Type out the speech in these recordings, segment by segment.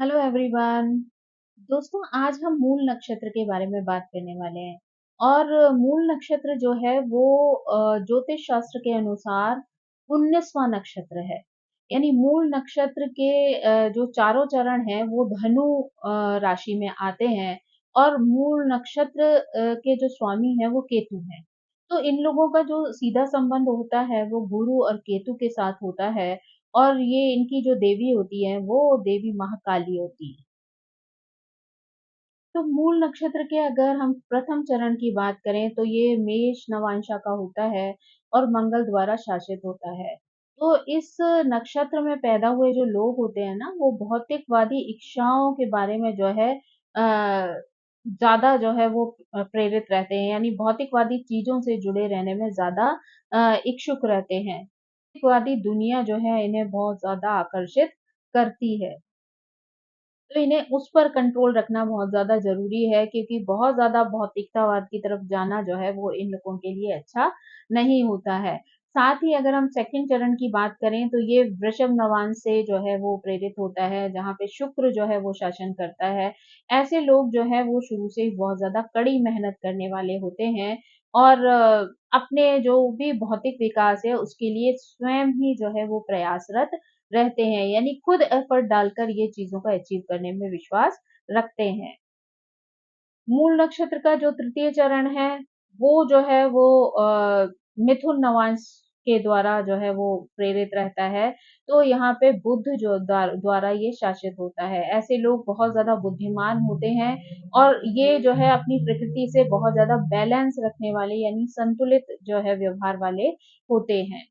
Hello everyone. दोस्तों, आज हम मूल नक्षत्र के बारे में बात करने वाले हैं। और मूल नक्षत्र जो है वो ज्योतिष शास्त्र के अनुसार 19वां नक्षत्र है। यानी मूल नक्षत्र के जो चारों चरण हैं वो धनु राशि में आते हैं। और मूल नक्षत्र के जो स्वामी हैं वो केतु हैं। तो इन लोगों का जो सीधा संबंध होता है वो गुरु और केतु के साथ होता है। और ये इनकी जो देवी होती है वो देवी महाकाली होती है। तो मूल नक्षत्र के अगर हम प्रथम चरण की बात करें तो ये मेष नवांशा का होता है और मंगल द्वारा शासित होता है। तो इस नक्षत्र में पैदा हुए जो लोग होते हैं ना वो भौतिकवादी इच्छाओं के बारे में जो है ज्यादा जो है वो प्रेरित रहते हैं। यानी भौतिकवादी चीजों से जुड़े रहने में ज्यादा इच्छुक रहते हैं। भौतिकवादी दुनिया जो है इन्हें बहुत ज्यादा आकर्षित करती है। तो इन्हें उस पर कंट्रोल रखना बहुत ज़्यादा ज़रूरी है, क्योंकि बहुत ज़्यादा भौतिकतावाद की तरफ जाना जो है वो इन लोगों के लिए अच्छा नहीं होता है। साथ ही अगर हम सेकंड चरण की बात करें तो ये वृषभ नवांश से जो है वो प्रेरित होता है, जहाँ पे शुक्र जो है वो शासन करता है। ऐसे लोग जो है वो शुरू से ही बहुत ज़्यादा कड़ी मेहनत करने वाले होते हैं। और अपने जो भी भौतिक विकास है उसके लिए स्वयं ही जो है वो प्रयासरत रहते हैं। यानी खुद एफर्ट डालकर ये चीज़ों को अचीव करने में विश्वास रखते हैं। मूल नक्षत्र का जो तृतीय चरण है, वो जो है वो मिथुन नवांश के द्वारा जो है वो प्रेरित रहता है। तो यहाँ पे बुध जो द्वारा ये शासित होता है। ऐसे लोग बहुत ज़्यादा बुद्धिमान होते हैं और ये जो है अपनी प्रकृति से बहुत ज़्यादा बैलेंस रखने वाले यानी संतुलित जो है व्यवहार वाले होते हैं।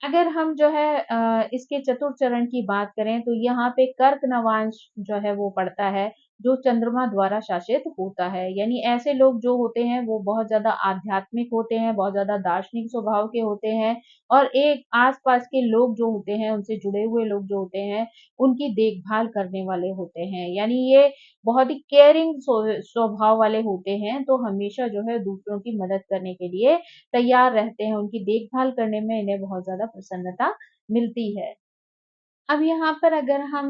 अगर हम जो है इसके चतुर्थ चरण की बात करें तो यहाँ पे कर्क नवांश जो है वो पड़ता है, जो चंद्रमा द्वारा शासित होता है। यानी ऐसे लोग जो होते हैं वो बहुत ज़्यादा आध्यात्मिक होते हैं, बहुत ज़्यादा दार्शनिक स्वभाव के होते हैं। और एक आस-पास के लोग जो होते हैं, उनसे जुड़े हुए लोग जो होते हैं, उनकी देखभाल करने वाले होते हैं। यानी ये बहुत ही केयरिंग स्वभाव वाले होते हैं, तो हमेशा जो है दूसरों की मदद करने के लिए तैयार रहते हैं। उनकी देखभाल करने में इन्हें बहुत ज़्यादा प्रसन्नता मिलती है। अब यहाँ पर अगर हम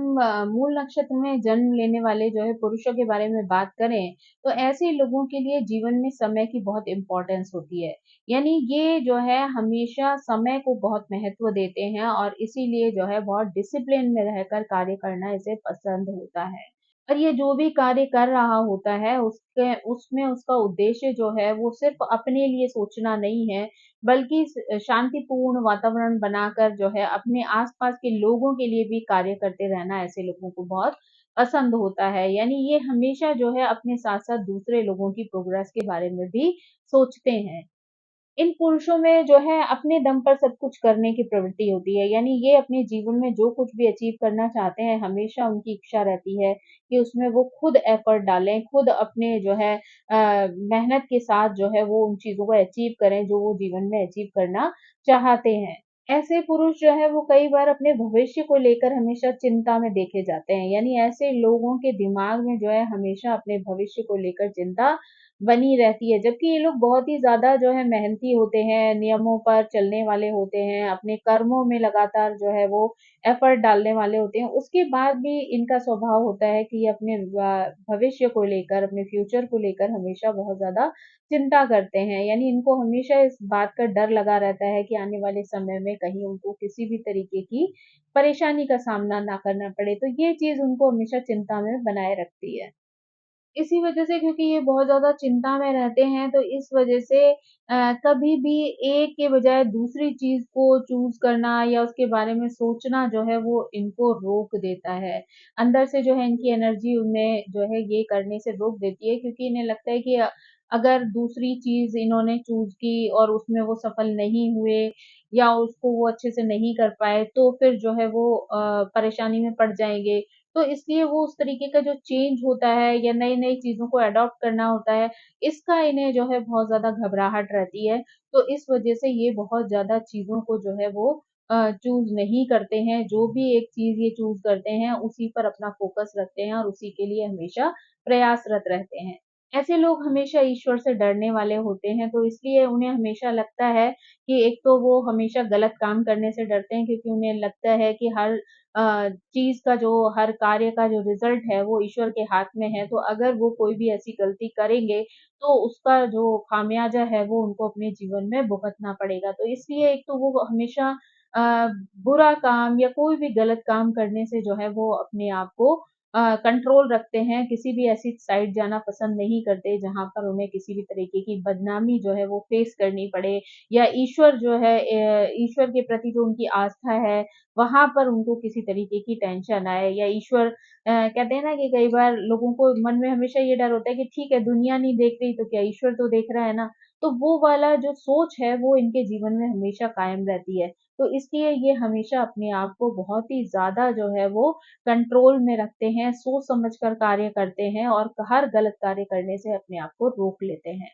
मूल नक्षत्र में जन्म लेने वाले जो है पुरुषों के बारे में बात करें, तो ऐसे लोगों के लिए जीवन में समय की बहुत इम्पोर्टेंस होती है। यानी ये जो है हमेशा समय को बहुत महत्व देते हैं और इसीलिए जो है बहुत डिसिप्लिन में रहकर कार्य करना इसे पसंद होता है। और ये जो भी कार्य कर रहा होता है उसके उसमें उसका उद्देश्य जो है वो सिर्फ़ अपने लिए सोचना नहीं है, बल्कि शांतिपूर्ण वातावरण बनाकर जो है अपने आस-पास के लोगों के लिए भी कार्य करते रहना ऐसे लोगों को बहुत पसंद होता है। यानी ये हमेशा जो है अपने साथ-साथ दूसरे लोगों की प्रोग्रेस के बारे में भी सोचते हैं। इन पुरुषों में जो है अपने दम पर सब कुछ करने की प्रवृत्ति होती है। यानी ये अपने जीवन में जो कुछ भी अचीव करना चाहते हैं, हमेशा उनकी इच्छा रहती है कि उसमें वो खुद एफर्ट डालें, खुद अपने जो है मेहनत के साथ जो है वो उन चीज़ों को अचीव करें, जो वो जीवन में अचीव करना चाहते हैं। ऐसे पुरुष जो है वो कई बार अपने भविष्य को लेकर हमेशा चिंता में देखे जाते हैं। यानी ऐसे लोगों के दिमाग में जो है हमेशा अपने भविष्य को लेकर चिंता बनी रहती है। जबकि ये लोग बहुत ही ज़्यादा जो है मेहनती होते हैं, नियमों पर चलने वाले होते हैं, अपने कर्मों में लगातार जो है वो एफर्ट डालने वाले होते हैं। उसके बाद भी इनका स्वभाव होता है कि ये अपने भविष्य को लेकर, अपने फ्यूचर को लेकर हमेशा बहुत ज़्यादा चिंता करते हैं। यानी इनको हमेशा इस बात का डर लगा रहता है कि आने वाले समय में कहीं उनको किसी भी तरीके की परेशानी का सामना ना करना पड़े। तो ये चीज़ उनको हमेशा चिंता में बनाए रखती है। इसी वजह से, क्योंकि ये बहुत ज़्यादा चिंता में रहते हैं, तो इस वजह से कभी भी एक के बजाय दूसरी चीज़ को चूज़ करना या उसके बारे में सोचना जो है वो इनको रोक देता है। अंदर से जो है इनकी एनर्जी उन्हें जो है ये करने से रोक देती है, क्योंकि इन्हें लगता है कि अगर दूसरी चीज़ इन्होंने चूज़ की और उसमें वो सफल नहीं हुए या उसको वो अच्छे से नहीं कर पाए, तो फिर जो है वो परेशानी में पड़ जाएँगे। तो इसलिए वो उस तरीके का जो चेंज होता है या नई-नई चीज़ों को अडॉप्ट करना होता है, इसका इन्हें जो है बहुत ज़्यादा घबराहट रहती है। तो इस वज़ह से ये बहुत ज़्यादा चीज़ों को जो है वो चूज़ नहीं करते हैं। जो भी एक चीज़ ये चूज़ करते हैं, उसी पर अपना फ़ोकस रखते हैं और उसी के लिए हमेशा प्रयासरत रहते हैं। ऐसे लोग हमेशा ईश्वर से डरने वाले होते हैं, तो इसलिए उन्हें हमेशा लगता है कि एक तो वो हमेशा गलत काम करने से डरते हैं क्योंकि उन्हें लगता है कि चीज़ का जो हर कार्य का जो रिज़ल्ट है वो ईश्वर के हाथ में है, तो अगर वो कोई भी ऐसी गलती करेंगे, तो उसका जो खामियाज़ा है वो उनको अपने जीवन में भुगतना पड़ेगा। तो इसलिए एक तो वो हमेशा अ, बुरा काम या कोई भी गलत काम करने से जो है वो अपने आप को कंट्रोल रखते हैं, किसी भी ऐसी साइड जाना पसंद नहीं करते जहाँ पर उन्हें किसी भी तरीके की बदनामी जो है वो फेस करनी पड़े या ईश्वर जो है ईश्वर के प्रति जो उनकी आस्था है, वहाँ पर उनको किसी तरीके की टेंशन आए या ईश्वर कहते हैं ना कि कई बार लोगों को मन में हमेशा ये डर होता है कि ठीक है दुनिया नहीं देख रही तो क्या ईश्वर तो देख रहा है ना, तो वो वाला जो सोच है वो इनके जीवन में हमेशा कायम रहती है। तो इसलिए ये हमेशा अपने आप को बहुत ही ज़्यादा जो है वो कंट्रोल में रखते हैं, सोच समझ कर कार्य करते हैं और हर गलत कार्य करने से अपने आप को रोक लेते हैं।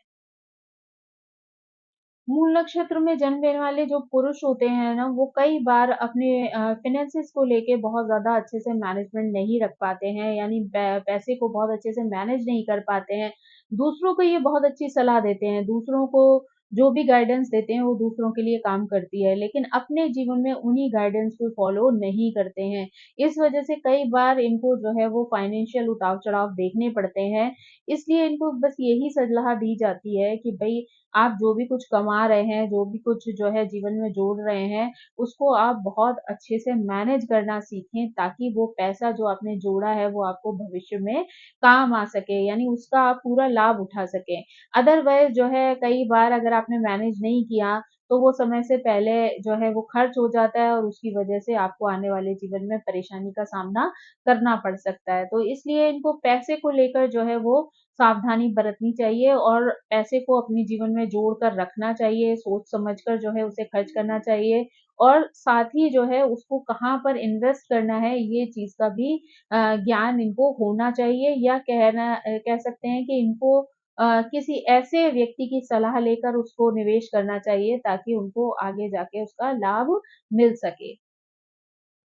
मूल नक्षत्र में जन्मने वाले जो पुरुष होते हैं ना, वो कई बार अपने फ़ाइनेंसेस को लेके बहुत ज़्यादा अच्छे से मैनेजमेंट नहीं रख पाते हैं, यानी पैसे को बहुत अच्छे से मैनेज नहीं कर पाते हैं। दूसरों को ये बहुत अच्छी सलाह देते हैं, दूसरों को जो भी गाइडेंस देते हैं, वो दूसरों के लिए काम करती है, लेकिन अपने जीवन में उन्हीं गाइडेंस को फ़ॉलो नहीं करते हैं। इस वजह से कई बार इनको जो है वो फ़ाइनेंशियल उतार-चढ़ाव देखने पड़ते हैं, इसलिए इनको बस यही सलाह दी जाती है कि भई आप जो भी कुछ कमा रहे हैं, जो भी कुछ जो है जीवन में जोड़ रहे हैं, उसको आप बहुत अच्छे से मैनेज करना सीखें ताकि वो पैसा जो आपने जोड़ा है, वो आपको भविष्य में काम आ सके, यानी उसका आप पूरा लाभ उठा सकें। अदरवाइज़ जो है कई बार अगर आपने मैनेज नहीं किया, तो वो समय से पहले जो है वो खर्च हो जाता है और उसकी वजह से आपको आने वाले जीवन में परेशानी का सामना करना पड़ सकता है। तो इसलिए इनको पैसे को लेकर जो है वो सावधानी बरतनी चाहिए और पैसे को अपने जीवन में जोड़ कर रखना चाहिए, सोच समझ कर जो है उसे खर्च करना चाहिए और साथ ही जो है उसको कहाँ पर इन्वेस्ट करना है ये चीज़ का भी ज्ञान इनको होना चाहिए या कह सकते हैं कि इनको किसी ऐसे व्यक्ति की सलाह लेकर उसको निवेश करना चाहिए ताकि उनको आगे जाके उसका लाभ मिल सके।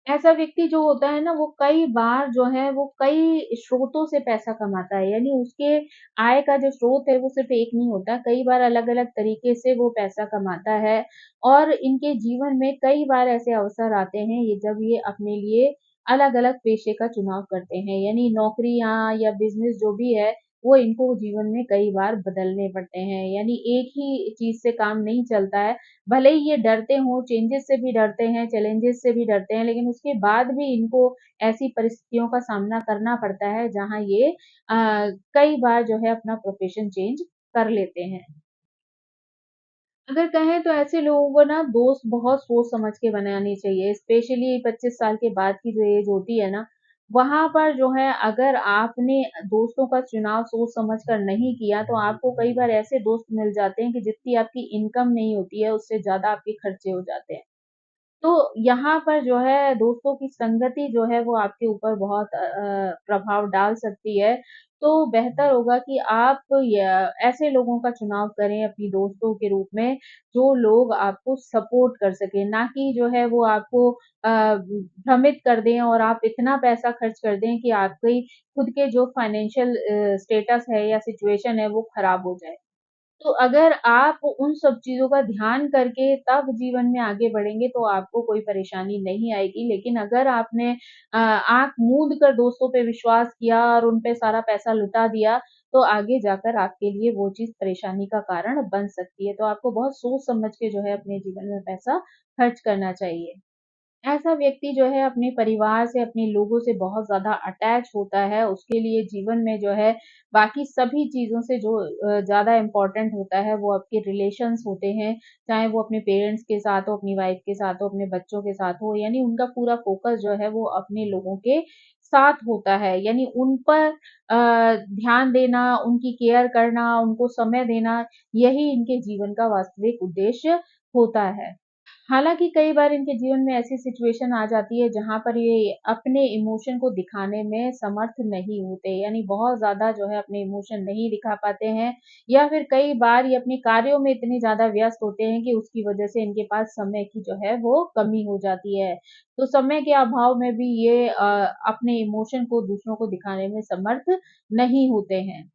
ऐसा व्यक्ति जो होता है ना, वो कई बार जो है वो कई स्रोतों से पैसा कमाता है, यानी उसके आय का जो स्रोत है वो सिर्फ़ एक नहीं होता, कई बार अलग-अलग तरीके से वो पैसा कमाता है और इनके जीवन में कई बार ऐसे अवसर आते हैं ये जब ये अपने लिए अलग-अलग पेशे का चुनाव करते हैं, यानी नौकरियाँ या बिज़नेस जो भी है, वो इनको जीवन में कई बार बदलने पड़ते हैं, यानी एक ही चीज़ से काम नहीं चलता है, भले ही ये डरते हों, चेंजेज़ से भी डरते हैं, चैलेंजेज़ से भी डरते हैं, लेकिन उसके बाद भी इनको ऐसी परिस्थितियों का सामना करना पड़ता है, जहाँ ये कई बार जो है अपना प्रोफ़ेशन चेंज कर लेते हैं। अगर कहें तो ऐसे लोगों को ना दोस्त बहुत सोच समझ के बनाने चाहिए, स्पेशली 25 साल के बाद की जो एज होती है ना, वहाँ पर जो है अगर आपने दोस्तों का चुनाव सोच समझ कर नहीं किया, तो आपको कई बार ऐसे दोस्त मिल जाते हैं कि जितनी आपकी इनकम नहीं होती है, उससे ज़्यादा आपके खर्चे हो जाते हैं। तो यहाँ पर जो है दोस्तों की संगति जो है वो आपके ऊपर बहुत प्रभाव डाल सकती है। तो बेहतर होगा कि आप या ऐसे लोगों का चुनाव करें अपनी दोस्तों के रूप में, जो लोग आपको सपोर्ट कर सकें, ना कि जो है वो आपको भ्रमित कर दें और आप इतना पैसा खर्च कर दें कि आपकी खुद के जो फाइनेंशियल स्टेटस है या सिचुएशन है वो खराब हो जाए। तो अगर आप उन सब चीज़ों का ध्यान करके तब जीवन में आगे बढ़ेंगे तो आपको कोई परेशानी नहीं आएगी। लेकिन अगर आपने आँख मूंद कर दोस्तों पे विश्वास किया और उन पे सारा पैसा लुटा दिया, तो आगे जाकर आपके लिए वो चीज़ परेशानी का कारण बन सकती है। तो आपको बहुत सोच समझ के जो है अपने जीवन में पैसा खर्च करना चाहिए। ऐसा व्यक्ति जो है अपने परिवार से, अपने लोगों से बहुत ज़्यादा अटैच होता है, उसके लिए जीवन में जो है बाकी सभी चीज़ों से जो ज़्यादा इम्पोर्टेंट होता है वो आपके रिलेशंस होते हैं, चाहे वो अपने पेरेंट्स के साथ हो, अपनी वाइफ के साथ हो, अपने बच्चों के साथ हो, यानी उनका पूरा फ़ोकस जो है वो अपने लोगों के साथ होता है, यानी उन पर ध्यान देना, उनकी केयर करना, उनको समय देना, यही इनके जीवन का वास्तविक उद्देश्य होता है। हालाँकि कई बार इनके जीवन में ऐसी सिचुएशन आ जाती है जहाँ पर ये अपने इमोशन को दिखाने में समर्थ नहीं होते, यानी बहुत ज़्यादा जो है अपने इमोशन नहीं दिखा पाते हैं या फिर कई बार ये अपने कार्यों में इतने ज़्यादा व्यस्त होते हैं कि उसकी वजह से इनके पास समय की जो है वो कमी हो जाती है। तो समय के अभाव में भी ये अपने इमोशन को दूसरों को दिखाने में समर्थ नहीं होते हैं।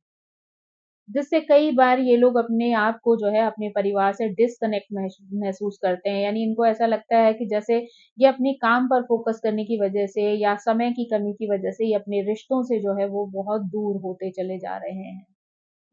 जिससे कई बार ये लोग अपने आप को जो है अपने परिवार से डिस्कनेक्ट महसूस करते हैं। यानी इनको ऐसा लगता है कि जैसे ये अपने काम पर फ़ोकस करने की वज़ह से या समय की कमी की वज़ह से ये अपने रिश्तों से जो है वो बहुत दूर होते चले जा रहे हैं।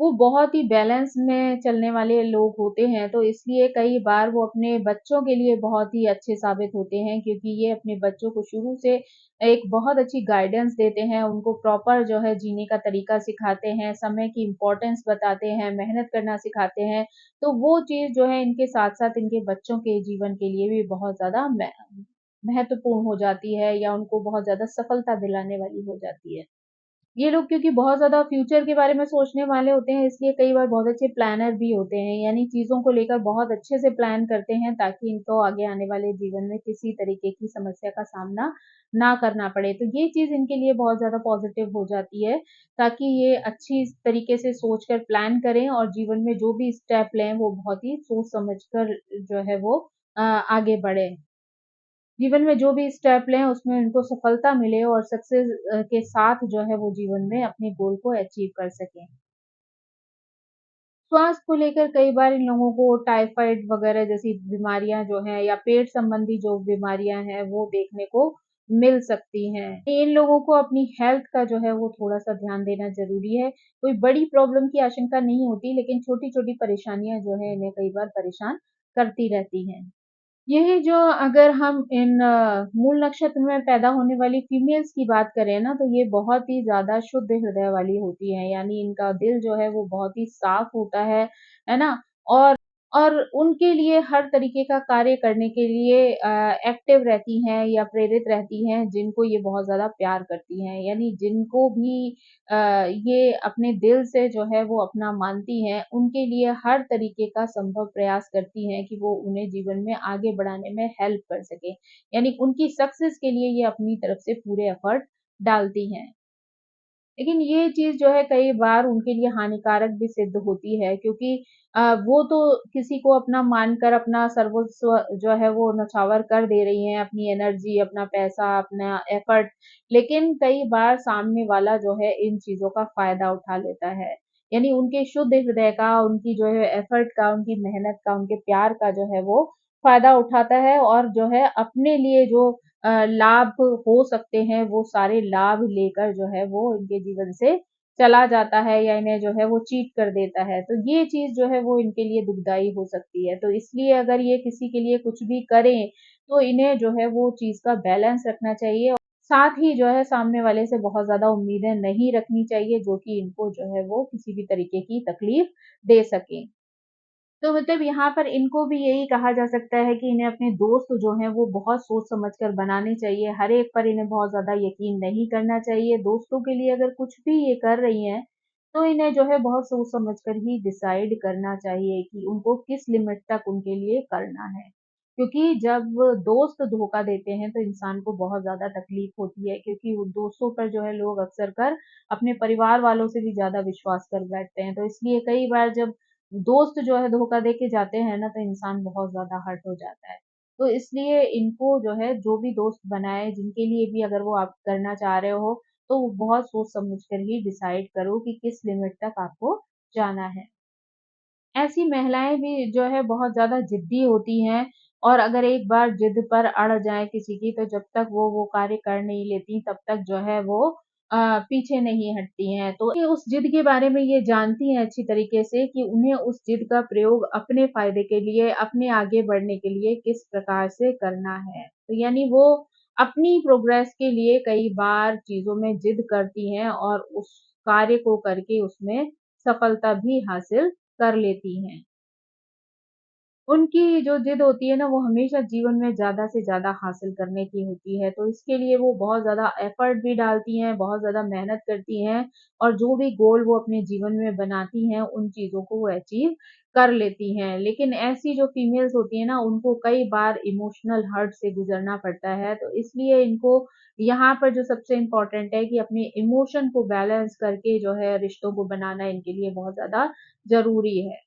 वो बहुत ही बैलेंस में चलने वाले लोग होते हैं, तो इसलिए कई बार वो अपने बच्चों के लिए बहुत ही अच्छे साबित होते हैं, क्योंकि ये अपने बच्चों को शुरू से एक बहुत अच्छी गाइडेंस देते हैं, उनको प्रॉपर जो है जीने का तरीका सिखाते हैं, समय की इम्पोर्टेंस बताते हैं, मेहनत करना सिखाते हैं। तो वो चीज़ जो है इनके साथ-साथ इनके बच्चों के जीवन के लिए भी बहुत ज़्यादा महत्वपूर्ण हो जाती है या उनको बहुत ज़्यादा सफलता दिलाने वाली हो जाती है। ये लोग क्योंकि बहुत ज़्यादा फ्यूचर के बारे में सोचने वाले होते हैं, इसलिए कई बार बहुत अच्छे प्लानर भी होते हैं, यानी चीज़ों को लेकर बहुत अच्छे से प्लान करते हैं ताकि इनको आगे आने वाले जीवन में किसी तरीके की समस्या का सामना ना करना पड़े। तो ये चीज़ इनके लिए बहुत ज़्यादा पॉज़िटिव हो जाती है, ताकि ये अच्छी तरीके से सोचकर प्लान करें और जीवन में जो भी स्टेप लें, वो बहुत ही सोच समझ कर जो है वो आगे बढ़ें। जीवन में जो भी स्टेप लें उसमें उनको सफलता मिले और सक्सेस के साथ जो है वो जीवन में अपने गोल को अचीव कर सकें। स्वास्थ्य को लेकर कई बार इन लोगों को टाइफाइड वगैरह जैसी बीमारियां जो हैं या पेट संबंधी जो बीमारियां हैं वो देखने को मिल सकती हैं। इन लोगों को अपनी हेल्थ का जो है वो थोड़ा-सा ध्यान देना ज़रूरी है। कोई बड़ी प्रॉब्लम की आशंका नहीं होती, लेकिन छोटी-छोटी परेशानियां जो है इन्हें कई बार परेशान करती रहती हैं। यही जो अगर हम इन मूल नक्षत्र में पैदा होने वाली फीमेल्स की बात करें ना, तो ये बहुत ही ज़्यादा शुद्ध हृदय वाली होती हैं, यानी इनका दिल जो है वो बहुत ही साफ होता है ना? और और उनके लिए हर तरीके का कार्य करने के लिए एक्टिव रहती हैं या प्रेरित रहती हैं, जिनको ये बहुत ज़्यादा प्यार करती हैं। यानी जिनको भी ये अपने दिल से जो है वो अपना मानती हैं, उनके लिए हर तरीके का संभव प्रयास करती हैं कि वो उन्हें जीवन में आगे बढ़ाने में हेल्प कर सकें। यानी उनकी सक्सेस के लिए ये अपनी तरफ से पूरे एफर्ट डालती हैं। लेकिन ये चीज़ जो है कई बार उनके लिए हानिकारक भी सिद्ध होती है, क्योंकि वो तो किसी को अपना मानकर अपना सर्वस्व जो है वो न्यौछावर कर दे रही हैं, अपनी एनर्जी, अपना पैसा, अपना एफर्ट, लेकिन कई बार सामने वाला जो है इन चीज़ों का फ़ायदा उठा लेता है। यानी उनके शुद्ध हृदय का, उनकी जो है एफर्ट का, उनकी मेहनत का, उनके प्यार का जो है वो फ़ायदा उठाता है और जो है अपने लिए जो लाभ हो सकते हैं, वो सारे लाभ लेकर जो है वो इनके जीवन से चला जाता है या इन्हें जो है वो चीट कर देता है। तो ये चीज़ जो है वो इनके लिए दुखदाई हो सकती है। तो इसलिए अगर ये किसी के लिए कुछ भी करें, तो इन्हें जो है वो चीज़ का बैलेंस रखना चाहिए और साथ ही जो है सामने वाले से बहुत ज़्यादा उम्मीदें नहीं रखनी चाहिए, जो कि इनको जो है वो किसी भी तरीके की तकलीफ दे सकें। तो मतलब यहाँ पर इनको भी यही कहा जा सकता है कि इन्हें अपने दोस्त जो हैं वो बहुत सोच समझ कर बनाने चाहिए। हर एक पर इन्हें बहुत ज़्यादा यकीन नहीं करना चाहिए। दोस्तों के लिए अगर कुछ भी ये कर रही हैं, तो इन्हें जो है बहुत सोच समझ कर ही डिसाइड करना चाहिए कि उनको किस लिमिट तक उनके लिए करना है। क्योंकि जब दोस्त धोखा देते हैं तो इंसान को बहुत ज़्यादा तकलीफ होती है, क्योंकि वो दोस्तों पर जो है लोग अक्सर कर अपने परिवार वालों से भी ज़्यादा विश्वास कर बैठते हैं। तो इसलिए कई बार जब दोस्त जो है धोखा दे के जाते हैं ना, तो इंसान बहुत ज़्यादा हर्ट हो जाता है। तो इसलिए इनको जो है जो भी दोस्त बनाए, जिनके लिए भी अगर वो आप करना चाह रहे हो, तो वो बहुत सोच समझ कर ही डिसाइड करो कि किस लिमिट तक आपको जाना है। ऐसी महिलाएँ भी जो है बहुत ज़्यादा ज़िद्दी होती हैं और अगर एक बार ज़िद पर अड़ जाएँ किसी की, तो जब तक वो कार्य कर नहीं लेती तब तक जो है वो पीछे नहीं हटती हैं। तो ये उस ज़िद के बारे में ये जानती हैं अच्छी तरीके से कि उन्हें उस ज़िद का प्रयोग अपने फ़ायदे के लिए, अपने आगे बढ़ने के लिए किस प्रकार से करना है। तो यानी वो अपनी प्रोग्रेस के लिए कई बार चीज़ों में ज़िद करती हैं और उस कार्य को करके उसमें सफलता भी हासिल कर लेती हैं। उनकी जो ज़िद होती है ना, वो हमेशा जीवन में ज़्यादा से ज़्यादा हासिल करने की होती है, तो इसके लिए वो बहुत ज़्यादा एफ़र्ट भी डालती हैं, बहुत ज़्यादा मेहनत करती हैं और जो भी गोल वो अपने जीवन में बनाती हैं, उन चीज़ों को वो अचीव कर लेती हैं। लेकिन ऐसी जो फीमेल्स होती हैं ना, उनको कई बार इमोशनल हर्ट से गुज़रना पड़ता है, तो इसलिए इनको यहाँ पर जो सबसे इम्पोर्टेंट है कि अपने इमोशन को बैलेंस करके जो है रिश्तों को बनाना इनके लिए बहुत ज़्यादा ज़रूरी है।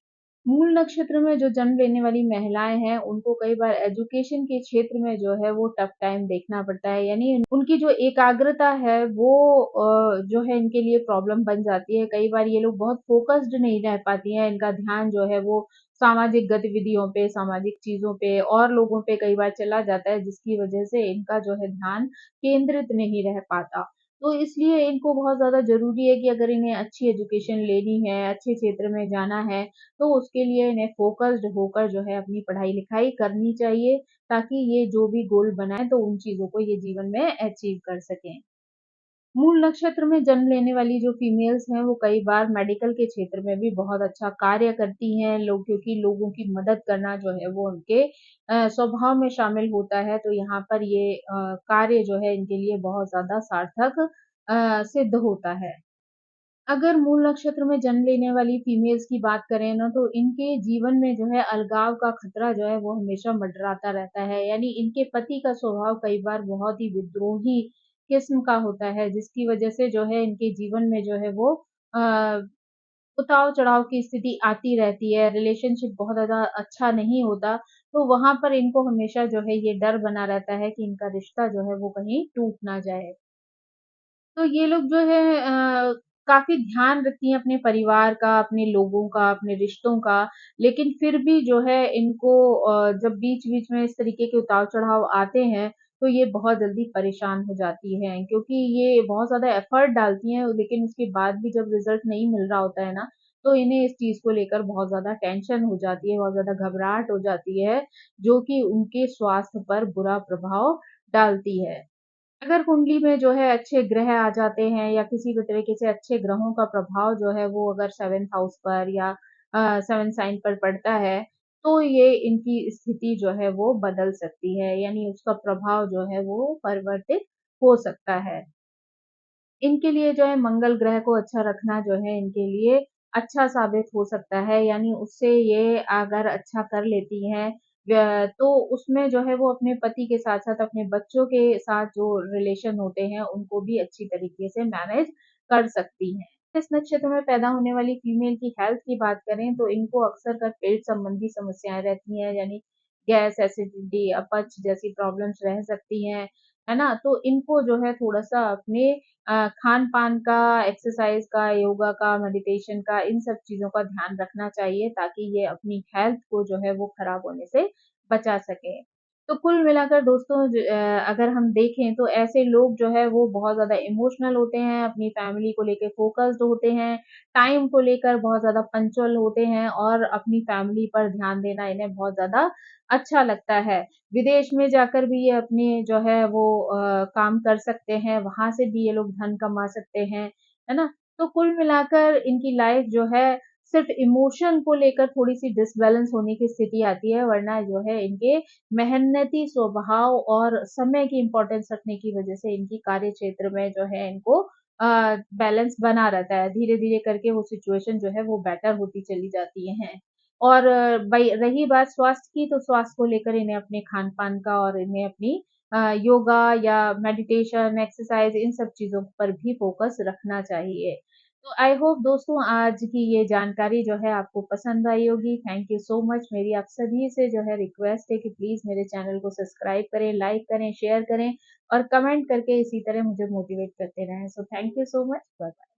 मूल नक्षत्र में जो जन्म लेने वाली महिलाएँ हैं, उनको कई बार एजुकेशन के क्षेत्र में जो है वो टफ टाइम देखना पड़ता है। यानी उनकी जो एकाग्रता है वो जो है इनके लिए प्रॉब्लम बन जाती है। कई बार ये लोग बहुत फ़ोकस्ड नहीं रह पाती हैं, इनका ध्यान जो है वो सामाजिक गतिविधियों पे, सामाजिक चीज़ों पे और लोगों पे कई बार चला जाता है, जिसकी वजह से इनका जो है ध्यान केंद्रित नहीं रह पाता। तो इसलिए इनको बहुत ज़्यादा ज़रूरी है कि अगर इन्हें अच्छी एजुकेशन लेनी है, अच्छे क्षेत्र में जाना है, तो उसके लिए इन्हें फ़ोकस्ड होकर जो है अपनी पढ़ाई-लिखाई करनी चाहिए, ताकि ये जो भी गोल बनाएँ तो उन चीज़ों को ये जीवन में अचीव कर सकें। मूल नक्षत्र में जन्म लेने वाली जो फीमेल्स हैं, वो कई बार मेडिकल के क्षेत्र में भी बहुत अच्छा कार्य करती हैं, लोग क्योंकि लोगों की मदद करना जो है वो उनके स्वभाव में शामिल होता है, तो यहाँ पर ये कार्य जो है इनके लिए बहुत ज़्यादा सार्थक सिद्ध होता है। अगर मूल नक्षत्र में जन्म लेने वाली फीमेल्स की बात करें ना, तो इनके जीवन में जो है अलगाव का खतरा जो है वो हमेशा मंडराता रहता है। यानी इनके पति का स्वभाव कई बार बहुत ही विद्रोही किस्म का होता है, जिसकी वजह से जो है इनके जीवन में जो है वो अ, उतार-चढ़ाव की स्थिति आती रहती है, रिलेशनशिप बहुत ज़्यादा अच्छा नहीं होता, तो वहाँ पर इनको हमेशा जो है ये डर बना रहता है कि इनका रिश्ता जो है वो कहीं टूट ना जाए। तो ये लोग जो है काफ़ी ध्यान रखती हैं अपने परिवार का, अपने लोगों का, अपने रिश्तों का, लेकिन फिर भी जो है इनको जब बीच-बीच में इस तरीके के उतार-चढ़ाव आते हैं, तो ये बहुत जल्दी परेशान हो जाती हैं, क्योंकि ये बहुत ज़्यादा एफ़र्ट डालती हैं, लेकिन उसके बाद भी जब रिज़ल्ट नहीं मिल रहा होता है ना, तो इन्हें इस चीज़ को लेकर बहुत ज़्यादा टेंशन हो जाती है, बहुत ज़्यादा घबराहट हो जाती है, जो कि उनके स्वास्थ्य पर बुरा प्रभाव डालती है। अगर कुंडली में जो है अच्छे ग्रह आ जाते हैं या किसी भी तरीके से अच्छे ग्रहों का प्रभाव जो है वो अगर 7th हाउस पर या 7 साइन पर पड़ता है, तो ये इनकी स्थिति जो है वो बदल सकती है, यानी उसका प्रभाव जो है वो परिवर्तित हो सकता है। इनके लिए जो है मंगल ग्रह को अच्छा रखना जो है इनके लिए अच्छा साबित हो सकता है, यानी उससे ये अगर अच्छा कर लेती हैं तो उसमें जो है वो अपने पति के साथ-साथ अपने बच्चों के साथ जो रिलेशन होते हैं, उनको भी अच्छी तरीके से मैनेज कर सकती हैं। इस नक्षत्र में पैदा होने वाली फीमेल की हेल्थ की बात करें तो इनको अक्सर कर पेट संबंधी समस्याएँ रहती हैं, यानी गैस, एसिडिटी, अपच जैसी प्रॉब्लम्स रह सकती हैं, है ना? तो इनको जो है थोड़ा-सा अपने खान-पान का, एक्सरसाइज़ का, योगा का, मेडिटेशन का, इन सब चीज़ों का ध्यान रखना चाहिए ताकि ये अपनी हेल्थ को जो है वो खराब होने से बचा सकें। तो कुल मिलाकर दोस्तों अगर हम देखें तो ऐसे लोग जो है वो बहुत ज़्यादा इमोशनल होते हैं, अपनी फैमिली को लेके फ़ोकस्ड होते हैं, टाइम को लेकर बहुत ज़्यादा पंक्चुअल होते हैं और अपनी फैमिली पर ध्यान देना इन्हें बहुत ज़्यादा अच्छा लगता है। विदेश में जाकर भी ये अपने जो है वो काम कर सकते हैं, वहाँ से भी ये लोग धन कमा सकते हैं, है ना? तो कुल मिलाकर इनकी लाइफ़ जो है सिर्फ़ इमोशन को लेकर थोड़ी-सी डिसबैलेंस होने की स्थिति आती है, वरना जो है इनके मेहनती स्वभाव और समय की इम्पोर्टेंस रखने की वज़ह से इनकी कार्य क्षेत्र में जो है इनको बैलेंस बना रहता है। धीरे-धीरे करके वो सिचुएशन जो है वो बेटर होती चली जाती हैं। और भई रही बात स्वास्थ्य की, तो स्वास्थ्य को लेकर इन्हें अपने खान-पान का और इन्हें अपनी योगा या मेडिटेशन, एक्सरसाइज़ इन सब चीज़ों पर भी फ़ोकस रखना चाहिए। तो आई होप दोस्तों आज की ये जानकारी जो है आपको पसंद आई होगी। Thank you so much. मेरी आप सभी से जो है रिक्वेस्ट है कि प्लीज़ मेरे चैनल को सब्सक्राइब करें, लाइक करें, शेयर करें और कमेंट करके इसी तरह मुझे मोटिवेट करते रहें। So thank you so much. Bye bye.